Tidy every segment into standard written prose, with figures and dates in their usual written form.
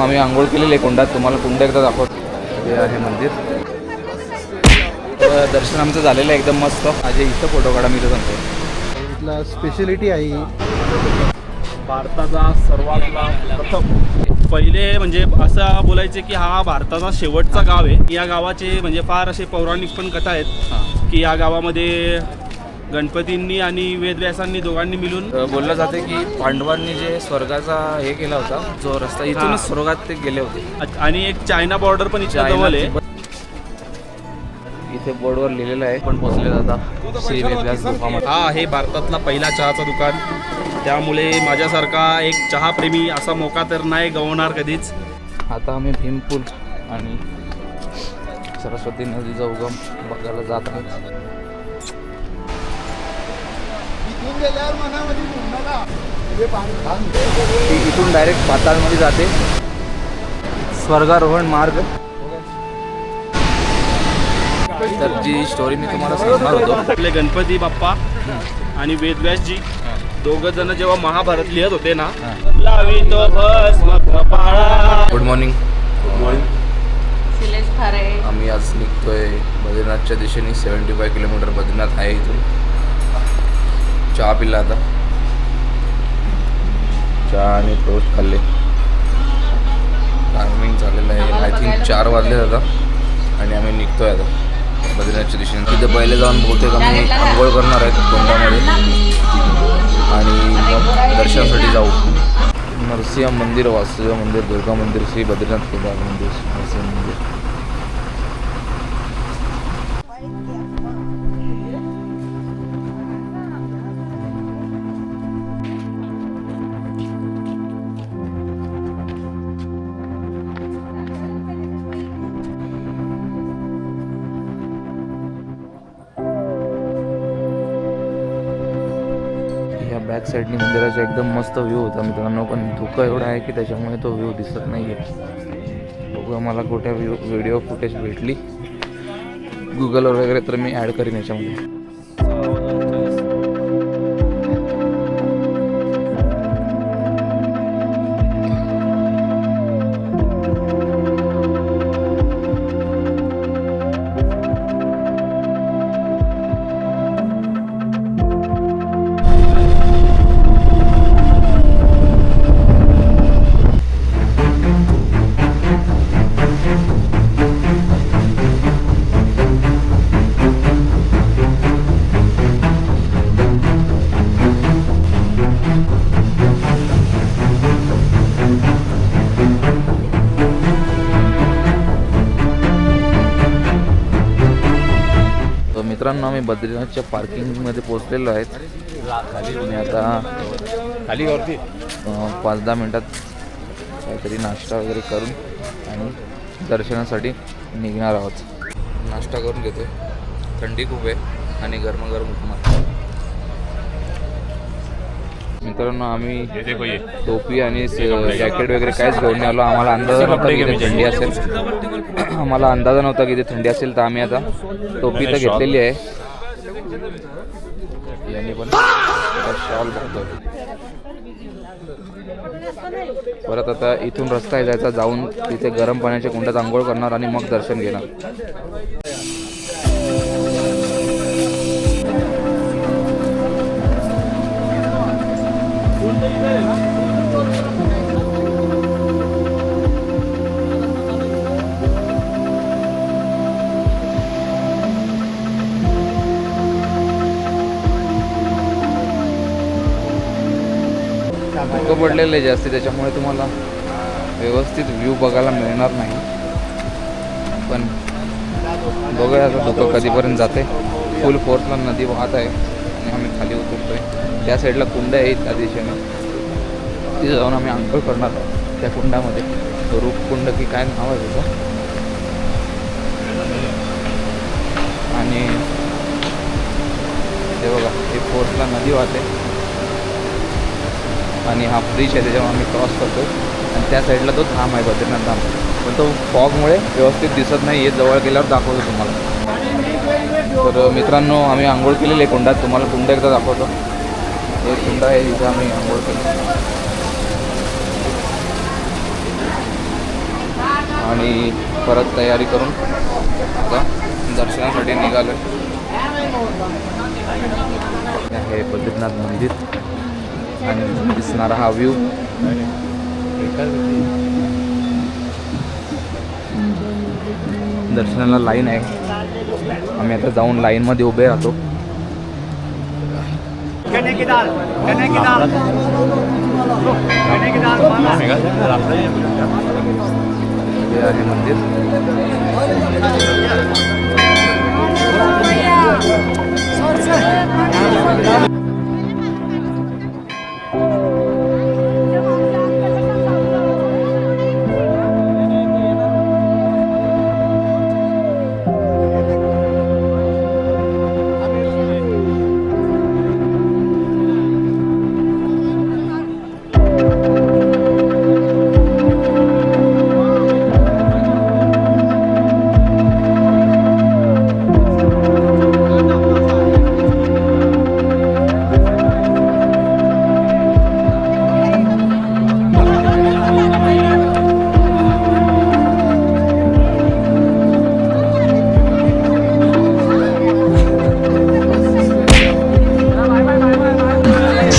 आम्ही आंघोळ केलेली आहे कुंडात. तुम्हाला कुंड एकदा दाखवतो. हे आहे मंदिर. दर्शन आमचं झालेलं आहे एकदम मस्त. माझे इथं फोटो काढा, मी तर सांगतो. इथला स्पेशलिटी आहे भारताचा सर्वात प्रथम पहिले म्हणजे असं बोलायचे की हा भारताचा शेवटचा गाव आहे. या गावाचे म्हणजे फार असे पौराणिक पण कथा आहेत की या गावामध्ये गणपतींनी आणि वेदव्यासांनी दोघांनी मिळून बोललं जाते की पांडवांनी जे स्वर्गाचा हे केला होता, जो रस्ता इथूनच स्वर्गात ते गेले होते. आणि एक चायना बॉर्डर पण इथे जवळ आहे. इथे बोर्डवर लिहिलेलं आहे पण पोचले जाता श्री वेदव्यास गुफामध्ये. हा आहे भारतातला पहिला चहाचा दुकान. त्यामुळे माझ्यासारखा एक चहाप्रेमी असा मौका तर नाही गवणार कधीच. आता आम्ही भीमपूल आणि सरस्वती नदीचा उगम बघायला जात आहोत. इथून डायरेक्ट पाताळमध्ये जाते. स्वर्गारोहण मार्ग. तर जी स्टोरी मी तुम्हाला सांगणार होतो, आपले गणपती बाप्पा आणि वेदव्यासजी दोघं जण जेव्हा महाभारत लिहत होते ना, गुड मॉर्निंग. शिलेश खारे. आम्ही आज निघतोय बद्रीनाथच्या दिशेने. 75 किलोमीटर बद्रीनाथ आहे इथून. चहा पिला आता. चहा आणि टोस्ट खाल्ले. टायमिंग झालेलं आहे आय थिंक 4 वाजले आता आणि आम्ही निघतोय आता बद्रीनाथच्या दिशेने. तिथे पहिले जाऊन बहुतेक आम्ही आंघोळ करणार आहेत कोंडामध्ये आणि मग दर्शनासाठी जाऊ. नरसिंह मंदिर, वासुदेव मंदिर, दुर्गा मंदिर, श्री बद्रीनाथ केदार मंदिर, नरसिंह मंदिर. बॅक साईडनी मंदिराचा एकदम मस्त व्ह्यू होता मित्रांनो, पण धुकं एवढं आहे की त्याच्यामुळे तो व्ह्यू दिसत नाही आहे. बघूया मला कुठे व्हिडिओ फुटेज भेटली गुगलवर वगैरे तर मी ॲड करीन याच्यामध्ये. मित्रांनो आम्ही बद्रीनाथच्या पार्किंगमध्ये पोहोचलेलो आहेत आणि आता खाली वरती 5-10 मिनटात काहीतरी नाश्ता वगैरे करून आणि दर्शनासाठी निघणार आहोत. नाश्ता करून घेतोय. थंडी खूप आहे आणि गरमागरम उपमा. मित्रांनो आम्ही टोपी आणि जॅकेट वगैरे काहीच घेऊन नाही आलो. आम्हाला अंदाजा नव्हता की इथे थंडी असेल. आम्हाला अंदाजा नव्हता की इथे थंडी असेल, तर आम्ही आता टोपी तर घेतलेली आहे. यांनी पण शॉल बघतो. परत आता इथून रस्ता आहे जायचा, जाऊन तिथे गरम पाण्याच्या कुंडात आंघोळ करणार आणि मग दर्शन घेणार. धुकं पडलेलं आहे जास्ती, त्याच्यामुळे तुम्हाला व्यवस्थित व्ह्यू बघायला मिळणार नाही. पण बघूया आता धुकं कधीपर्यंत जाते. फुल फोर्सला नदी वाहत आहे आणि आम्ही खाली उतरतोय. त्या साईडला कुंड आहे त्या दिशेने, तिथे जाऊन आम्ही आंघोळ करणार त्या कुंडामध्ये. रूपकुंड की काय नाव आहे त्याचं. आणि हे बघा, हे फोर्सला नदी वाहते आणि हा ब्रिज आहे त्याच्यामुळे आम्ही क्रॉस करतो. आणि त्या साईडला तो धाम आहे बद्रीनाथ धाम, पण तो फॉगमुळे व्यवस्थित दिसत नाही. हे जवळ गेल्यावर दाखवतो तुम्हाला. तर मित्रांनो आम्ही आंघोळ केलेली आहे कुंडात. तुम्हाला कुंड एकदा दाखवतो. हे कुंड आहे जिथं आम्ही आंघोळ केली. आणि परत तयारी करून आता दर्शनासाठी निघालो. हे बद्रीनाथ मंदिर आणि दिसणारा हा व्ह्यू. दर्शनाला लाईन आहे. आम्ही आता जाऊन लाईनमध्ये उभे राहतो. हे आहे मंदिर.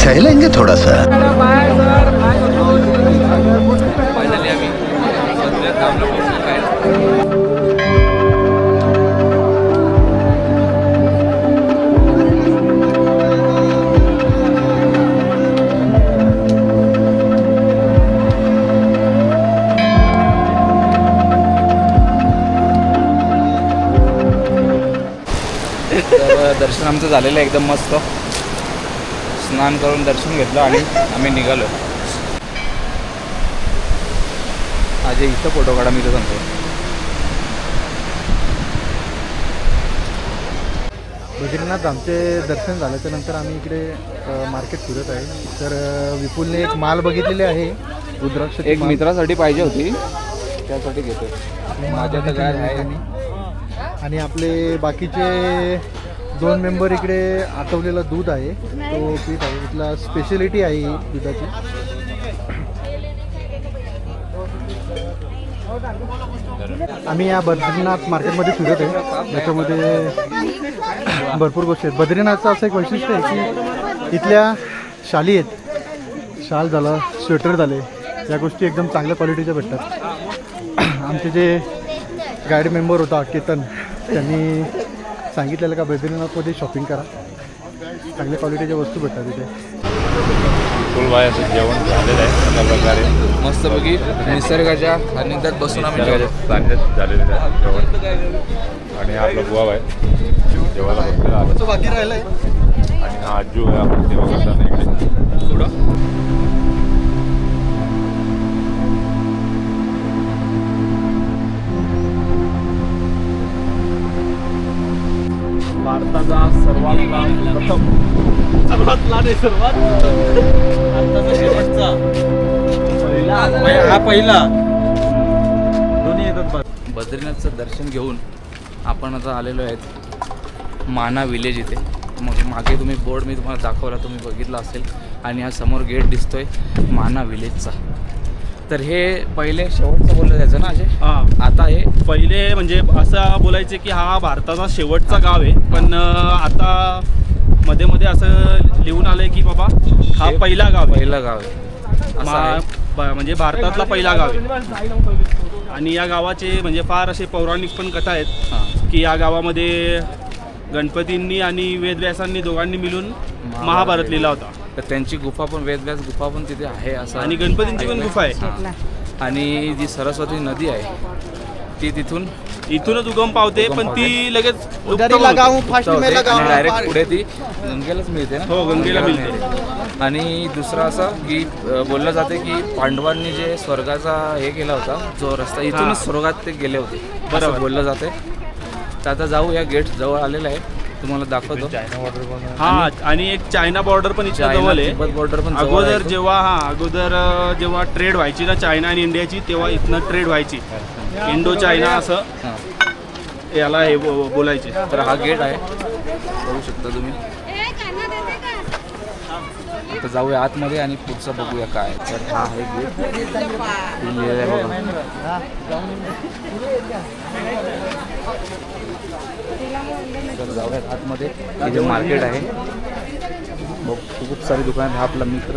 सहलेंगे थोड़ा सा. फायनली आम्ही बद्रीनाथ धामला पोहोचलो आहे. तर दर्शन आमचं झालेलं आहे एकदम मस्त. स्नान करून दर्शन घेतलं आणि आम्ही निघालो. आज इथं फोटो काढा, मी तर सांगतो. बद्रीनाथ आमचे दर्शन झाल्याच्या नंतर आम्ही इकडे मार्केट फिरत आहे. तर विपुलने एक माल बघितलेली आहे रुद्राक्ष. एक मित्रासाठी पाहिजे होती, त्यासाठी घेतो. माझ्या तर काय आहे. आणि आपले बाकीचे 2 मेंबर इकडे आटवलेलं दूध आहे, तो पीठ आहे. इथला स्पेशलिटी आहे ही दुधाची. आम्ही या बद्रीनाथ मार्केटमध्ये फिरत आहे. याच्यामध्ये भरपूर गोष्टी आहेत. बद्रीनाथचं असं एक वैशिष्ट्य आहे की इथल्या शाली आहेत. शाल झालं, स्वेटर झाले, या गोष्टी एकदम चांगल्या क्वालिटीच्या भेटतात. आमचे जे गाईड मेंबर होता केतन, त्यांनी सांगितलेलं का बद्रीनाथमध्ये शॉपिंग करा, चांगल्या क्वालिटीच्या वस्तू भेटतात तिथे. फुलबायाचं जेवण झालेलं आहे अशा प्रकारे. मस्तपैकी निसर्गाच्या सानिध्यात बसून आम्ही जेवतो. सानिध्यात झालेलं आहे जेवण. आणि आपला बुवा आहे जेवायला बसलेला आहे. बाकी राहिलं आहे. आणि हा आजू आहे आपण सेवा करताना इकडे थोडं. भारताचा सर्वात शेवटचा हा पहिला दोन्ही येतात. बद्रीनाथचं दर्शन घेऊन आपण आता आलेलो आहेत माना विलेज इथे. मग मागे तुम्ही बोर्ड मी तुम्हाला दाखवला, तुम्ही बघितला असेल. आणि हा समोर गेट दिसतोय माना विलेजचा. तर हे पहिले शेवटचं बोललं जायचं ना अजय. हां, आता हे पहिले म्हणजे असं बोलायचे की हा भारताचा शेवटचा गाव आहे. पण आता मध्ये मध्ये असं लिहून आलंय की बाबा हा हे पहिला गाव आहे. पहिलं गाव आहे असं आहे. म्हणजे भारतातला पहिला गाव आहे. आणि या गावाचे म्हणजे फार असे पौराणिक पण कथा आहेत हां. की या गावामध्ये गणपतींनी आणि वेदव्यासांनी दोघांनी मिळून महाभारत लिहिला होता. तर त्यांची गुफा पण वेदव्यास गुफा पण तिथे आहे असं. आणि गणपतींची पण गुफा आहे. हां. आणि जी सरस्वती नदी आहे ती तिथून इथूनच उगम पावते, पण ती लगेच लुप्त उधारी होते. लगाऊं, फास्ट में आणि लगाऊं. डायरेक्ट पुढे ती गंगेलाच मिळते ना. हो, गंगेला मिळते. आणि दुसरं असं की बोललं जाते की पांडवांनी जे स्वर्गाचा हे केला होता, जो रस्ता इथूनच स्वर्गात ते गेले होते बरोबर. असं बोललं जाते. तर आता जाऊ, या गेट जवळ आलेलं आहे, तुम्हाला दाखवतो. चायना वॉटर पण हा, आणि एक चायना बॉर्डर पण इथं चायना जवळ आहे. तिब्बत बॉर्डर पण जवळ अगोदर आहे. जेव्हा ट्रेड व्हायची ना चायना आणि इंडियाची, तेव्हा इथनं ट्रेड व्हायची. इंडो चायना असं हां. याला हे बोलायचे. तर हा गेट आहे, बघू शकता तुम्ही. तर जाऊया आतमध्ये आणि पुढचं बघूया काय. तर हा आहे गेट लिहिलेलं आहे बघा. तर जाऊयात आतमध्ये. इथे मार्केट आहे, खूप सारी दुकान आहे. हा आपला मित्र.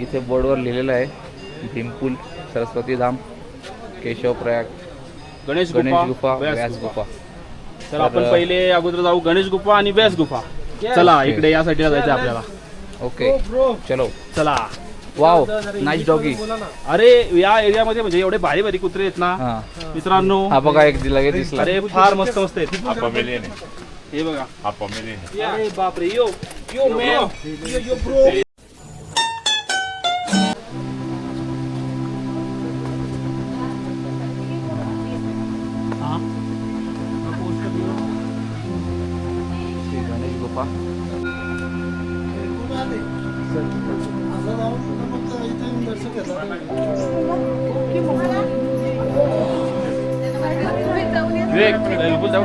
इथे बोर्डवर लिहिलेलं आहे भीमपूल, सरस्वती धाम, केशव प्रयाग, गणेश गणेश गुफा, गुफा, व्यास व्यास गुफा. गुफा. तर आपण पहिले अगोदर जाऊ गणेश गुफा आणि व्यास गुफा. चला ओके. इकडे या साईडला जायचं आपल्याला. ओके चलो. चला. Wow nice doggy. अरे या एरियामध्ये म्हणजे एवढे भारी भारी कुत्रे आहेत ना हा मित्रांनो. हा बघा एक लगेच दिसला. अरे फार मस्त मस्त आहेत. हा पमेलियन आहे. हे बघा. हा पमेलियन आहे. अरे बापरे. Yo yo man. Yo bro. Shri Ganesh गुफा. विवेक, बिलकुल जाऊ.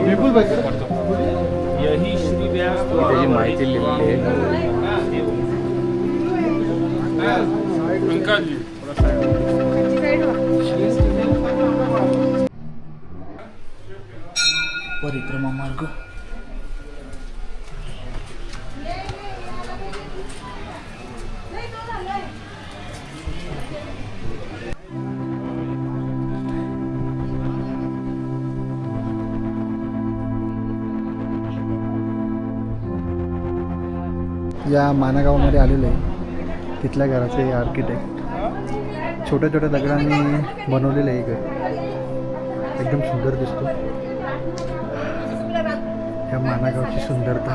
विपुल भाई यही श्री व्यास त्याची माहिती लिहिलेली आहे. परिक्रमा मार्ग. या मानागावामध्ये आलेलो आहे. तिथल्या घराचे हे आर्किटेक्ट छोट्या छोट्या दगडांनी बनवलेलं आहे घर. एकदम सुंदर दिसतो. या मानागावची सुंदरता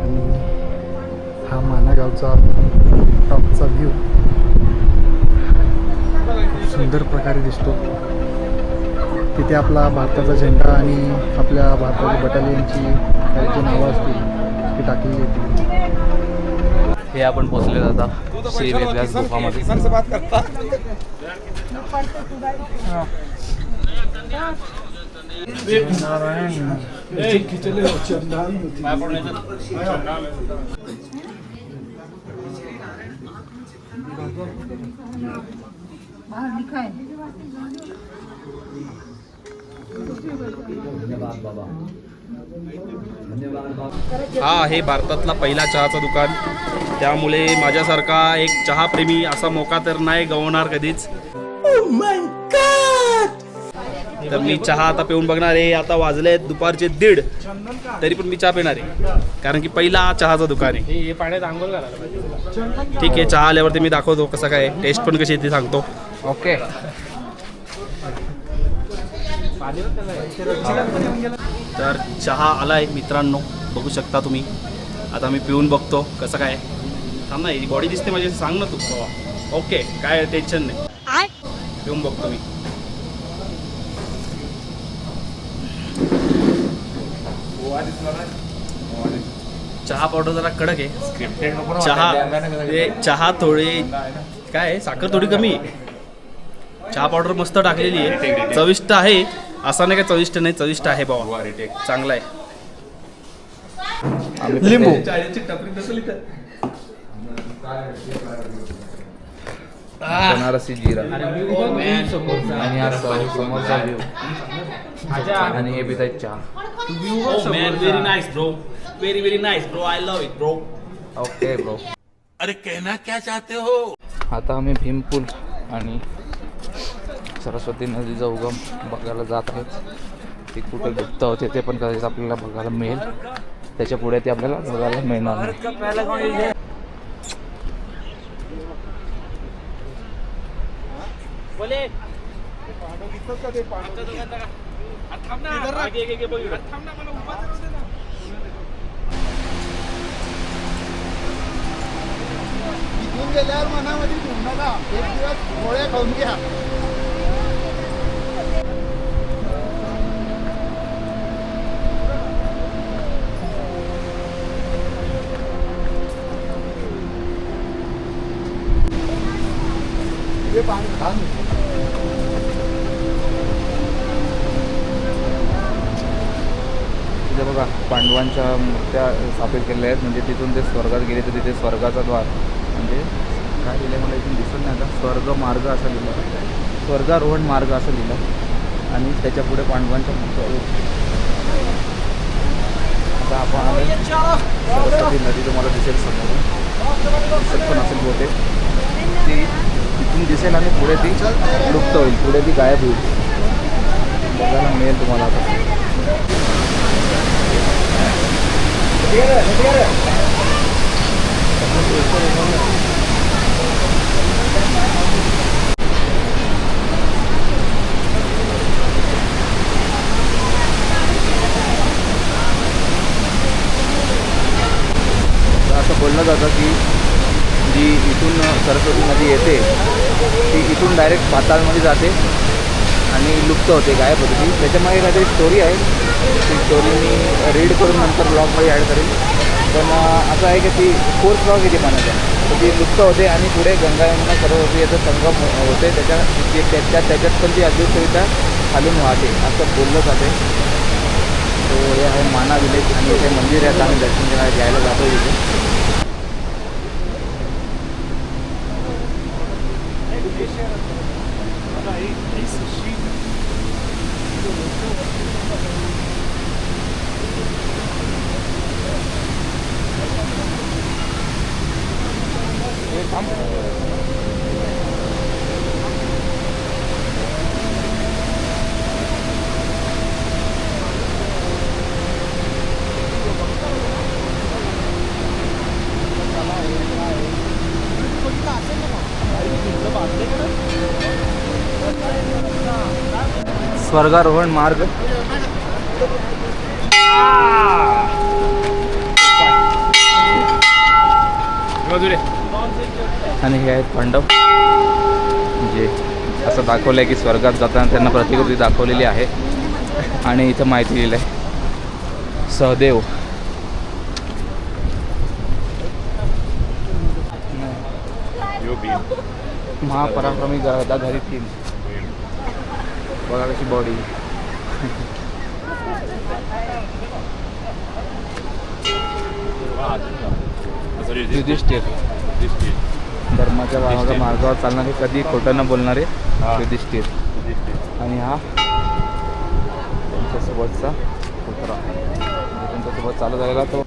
आणि हा मानागावचा टॉपचा व्ह्यू खूप सुंदर प्रकारे दिसतो. तिथे आपला भारताचा झेंडा आणि आपल्या भारताच्या बटालियनची काही जी नावं असतील ती टाकलेली होती. हे आपण पोचले जाता श्री व्यास गुफामध्ये. हा आहे भारतातला पहिला चहाचा दुकान. त्यामुळे माझ्यासारखा एक चहा प्रेमी असा मौका तर नाही गवणार कधीच. तर मी चहा आता पिऊन बघणार आहे. आता वाजले आहेत दुपारचे 1:30, तरी पण मी चहा पिणार आहे कारण की पहिला चहाचा दुकान आहे. ठीक आहे, चहा आल्यावरती मी दाखवतो कसं काय टेस्ट पण कशी ती सांगतो. ओके. तर चहा आलाय मित्रांनो, बघू शकता तुम्ही. आता मी पिऊन बघतो कसं काय. थांब ना, ही बॉडी दिसते माझी, सांग ना तू. ओके, काय टेन्शन नाही, पिऊन बघतो मी. चहा पावडर जरा कडक आहे. चहा थोडी काय आहे, साखर थोडी कमी आहे. चहा पावडर मस्त टाकलेली आहे. चविष्ट आहे, असा नाही काय चविष्ट नाही, चविष्ट आहे बाबा, चांगला आहे. लिंबू बनारसी जिरा आणि हा समोरचा व्ह्यू आणि हे पित आहेत चहा. Very nice bro, very nice bro, I love it bro. Okay bro. अरे कहना क्या चाहते हो? आता आम्ही भीमपूल आणि सरस्वती नदीचा उगम बघायला जात आहोत. ती कुठे गुप्त होते ते पण कदाचित आपल्याला बघायला मिळेल. त्याच्या पुढे ते आपल्याला बघायला मिळणार नाही. इथून गेल्यावर मनामध्ये घेऊन नका, एक दिवस गोळ्या खाऊन घ्या. हे पाणी घाण तिथे बघा पांडवांच्या मूर्त्या स्थापित केलेल्या आहेत. म्हणजे तिथून ते स्वर्गात गेले तर तिथे स्वर्गाचा द्वार, म्हणजे काय लिहिलं मला इथून दिसत नाही आता, स्वर्ग मार्ग असं लिहिलं, स्वर्गारोहण मार्ग असं लिहिलं. आणि त्याच्या पुढे पांडवांच्या मूर्त्या आहेत. आता आपण आले सरस्वती नदी तुम्हाला दिसेल समोर, दिसत पण असेल बहुतेक ती तिथून दिसेल आणि पुढे ती लुप्त होईल, पुढे ती गायब होईल, बघायला मिळेल तुम्हाला आता. असं बोललं जातं की जी इथून सरस्वती नदी येते ती इथून डायरेक्ट पाताळमध्ये जाते आणि लुप्त होते, गायब होते ती. त्याच्यामागे काहीतरी स्टोरी आहे, ती स्टोरी मी रीड करून नंतर ब्लॉगमध्ये ॲड करेन. पण असं आहे की ती फोर्स ब्लॉग येते पाण्याचा, तर ती लुप्त होते आणि पुढे गंगा यमुना सरस्वती याचा संगम होते. त्याच्यात पण ती अद्भुतरित्या खालून वाहते असं बोललं जाते. तो हे आहे माना विलेज आणि इथे मंदिर आहे, आम्ही दर्शन घ्यायला जातो इथे. स्वर्गारोहण मार्ग आणि हे आहेत पांडव, जे असं दाखवलं आहे की स्वर्गात जाताना त्यांना प्रतिकृती दाखवलेली आहे. आणि इथं माहिती लिहिलं आहे सहदेव. महापराक्रमी गदाधारी 3, बघा कशी बॉडी. युधिष्ठिर, धर्माच्या मार्गावर चालणारे, कधी खोटं न बोलणारे युधिष्ठिर. आणि हा त्यांच्यासोबतचा पुतळा, त्यांच्यासोबत चालू झालेला तो.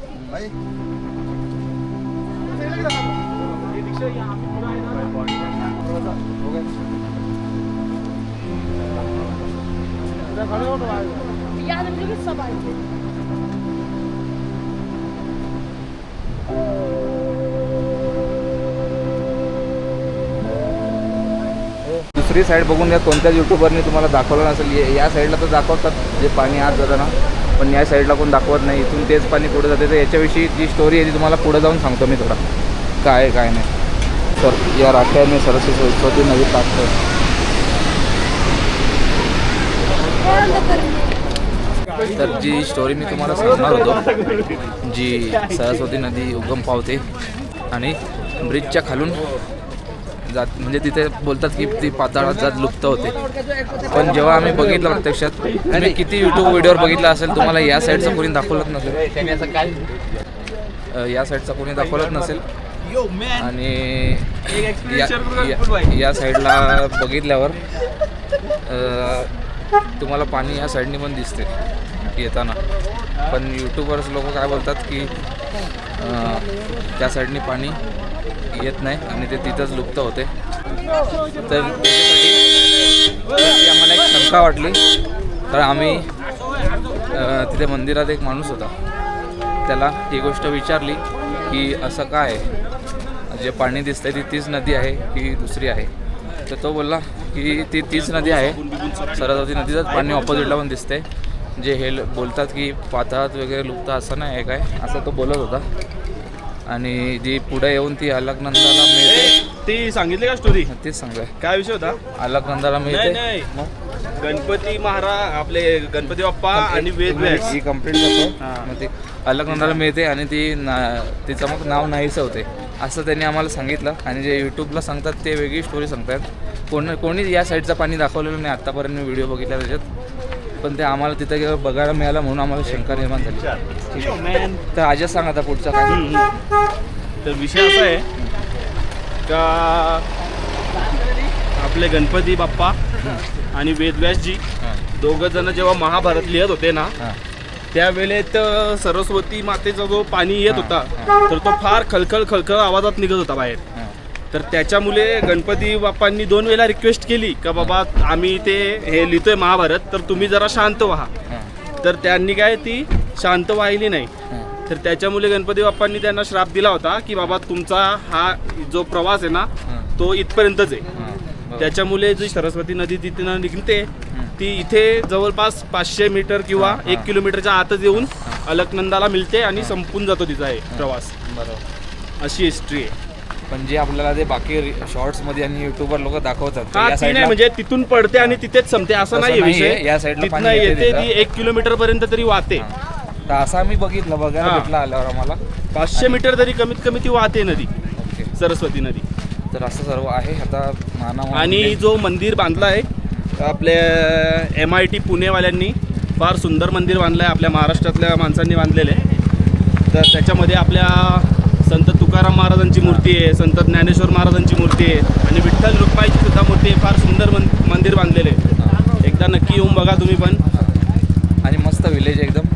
दुसरी साईड बघून या, कोणत्याच यूट्यूबरने तुम्हाला दाखवलं नसेल. या साईडला तर दाखवतात जे पाणी आत जातं ना, पण या साईडला कोण दाखवत नाही. इथून तेच पाणी पुढे जाते. तर याच्याविषयी जी स्टोरी आहे ती तुम्हाला पुढे जाऊन सांगतो मी थोडा, काय आहे काय नाही. तर या राख्या मी सरस्वती नदी टाकतो. तर जी स्टोरी मी तुम्हाला सांगणार होतो, जी सरस्वती नदी उगम पावते आणि ब्रिजच्या खालून जात, म्हणजे तिथे बोलतात की ती पाताळात जात लुप्त होते. पण जेव्हा आम्ही बघितलं प्रत्यक्षात, आणि किती यूट्यूब व्हिडिओवर बघितलं असेल, तुम्हाला या साईडचं कोणी दाखवलंच नसेल, या साईडचं कोणी दाखवलंच नसेल. आणि या साईडला बघितल्यावर तुम्हाला पाणी या साईडनी पण दिसते येताना. पण यूट्यूबर्स लोक काय बोलतात की त्या साईडनी पाणी येत नाही आणि ते तिथंच लुप्त होते. तर त्याच्यासाठी आम्हाला एक शंका वाटली. तर आम्ही तिथे मंदिरात एक माणूस होता, त्याला ही गोष्ट विचारली की असं काय जे पाणी दिसतंय ती तीच नदी आहे की दुसरी आहे. तर तो बोलला की ती तीच नदी आहे, सरस्वती नदीचंच पाणी ऑपोजिटला पण दिसते. जे हे बोलतात की पाताळात वगैरे लुप्त असं नाही आहे काय, असं तो बोलत होता. आणि जी पुढे येऊन ती अलकनंदाला मिळते. ती सांगितली का स्टोरी? तेच सांगतोय, काय विषय होता? अलकनंदाला नाही मिळते. नाही, मग गणपती महाराज आपले गणपती बाप्पा आणि वेद व्यास. ही कंप्लीट करतो. हां. मग ती अलकनंदाला मिळते आणि तिचं मग नाव नाहीचं होते असं त्यांनी आम्हाला सांगितलं. आणि जे यूट्यूबला सांगतात ते वेगळी स्टोरी सांगतात. कोणी या साईडचं पाणी दाखवलेलं नाही आत्तापर्यंत. मी व्हिडिओ बघितला त्याच्यात, पण ते आम्हाला तिथं गेल्यावर बघायला मिळालं म्हणून आम्हाला शंका निर्माण झाली. ठीक आहे, तर आजच सांग आता पुढचा काय. तर विषय असा आहे का आपले गणपती बाप्पा आणि वेदव्यासजी दोघं जण जेव्हा महाभारत लिहित होते ना, हां त्यावेळेत सरस्वती मातेचा जो पाणी येत होता तर तो फार खळखळ आवाजात निघत होता बाहेर. हां तर त्याच्यामुळे गणपती बाप्पांनी 2 वेळा रिक्वेस्ट केली का बाबा आम्ही ते हे लिहितोय महाभारत, तर तुम्ही जरा शांत व्हा. हां तर त्यांनी काय ती शांत व्हायली नाही. हां तर त्याच्यामुळे गणपती बाप्पांनी त्यांना श्राप दिला होता की बाबा तुमचा हा जो प्रवास आहे ना तो इथपर्यंतच आहे. हां त्याच्यामुळे जी सरस्वती नदी तिथं निघते ती इथे जवळपास 500 मीटर किंवा 1 किलोमीटरच्या आतच येऊन अलकनंदाला मिळते आणि संपून जातो तिचा हे प्रवास. बरोबर. अशी हिस्ट्री आहे. पण जे आपल्याला ते बाकी शॉर्ट्समध्ये आणि युट्यूबवर लोक दाखवतात हा या ती साईडला नाही म्हणजे तिथून पडते आणि तिथेच संपते असं तसं नाही नाहीये. विषय. या साईडला तिथनं पाणी येते येते तिथं. ती 1 किलोमीटर पर्यंत तरी वाहते. तर असं आम्ही बघितलं, बघायला हां. भेटलं आल्यावर आम्हाला. 500 मीटर तरी कमीत कमी ती वाहते नदी, ओके, सरस्वती नदी. तर असं सर्व आहे आता मानव. आणि जो मंदिर बांधला आहे आपल्या MIT पुणेवाल्यांनी, फार सुंदर मंदिर बांधलं आहे, आपल्या महाराष्ट्रातल्या माणसांनी बांधलेलं आहे. तर त्याच्यामध्ये आपल्या संत तुकाराम महाराजांची मूर्ती आहे, संत ज्ञानेश्वर महाराजांची मूर्ती आहे आणि विठ्ठल रुक्माईची सुद्धा मूर्ती आहे. फार सुंदर मंदिर बांधलेलं आहे. एकदा नक्की येऊन बघा तुम्ही पण. आणि मस्त विलेज एकदम.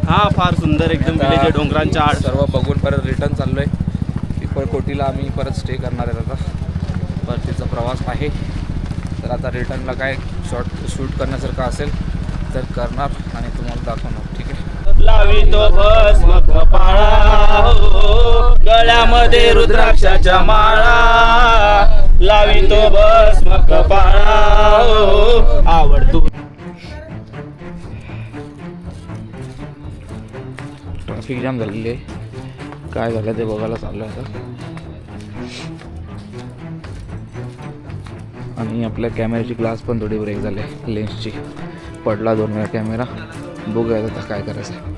हा फार सुंदर एकदम विलेज आहे, डोंगरांच्या आड. सर्व बघून परत रिटर्न चाललोय पिपळकोटीला. आम्ही परत स्टे करणार आहेत आता. परतीचा प्रवास आहे, तर आता रिटर्नला काय शूट करण्यासारखं असेल तर करणार आणि तुम्हाला दाखवणार. ठीक आहे. लावी तो भस्म कपाळा हो, गळ्यामध्ये रुद्राक्षाच्या माळा. लावी तो भस्म कपाळा हो, आवडतो. ट्रॅफिक जाम झालेली आहे. काय झालं ते बघायला चाललो आहे आता. आणि आपल्या कॅमेऱ्याची ग्लास पण थोडी ब्रेक झाली, लेन्सची. पडला 2 वेळा कॅमेरा. बघूया आता काय करायचं आहे.